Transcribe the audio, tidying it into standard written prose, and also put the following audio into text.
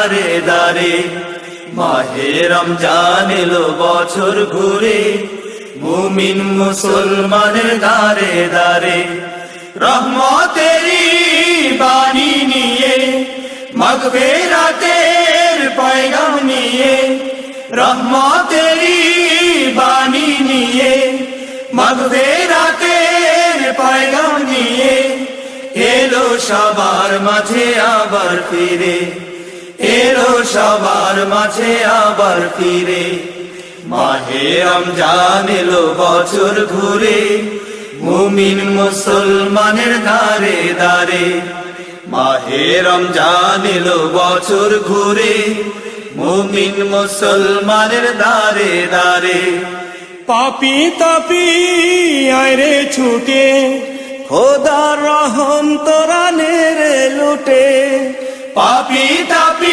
দারে দারে। মাহে রমজান এলো বছর ঘুরে, মুমিন মুসলমানের দারে দারে। রহমতেরি বাণী নিয়ে, মাগফিরাতের পয়গাম নিয়ে, রহমতেরি বাণী নিয়ে, মাগফিরাতের পয়গাম নিয়ে, এলো সবার মাঝে আবার ফিরে, এলো সবার মাঝে আবার ফিরে। মাহে রমজান এলো বছর ঘুরে, মুমিন মুসলমানের দারে দারে। মাহে রমজান এলো বছর ঘুরে, মুমিন মুসলমানের দারে দারে। পাপি তাপি আয়রে ছুটে, খোদার রহম তোরা নে রে লুটে। পাপি তাপি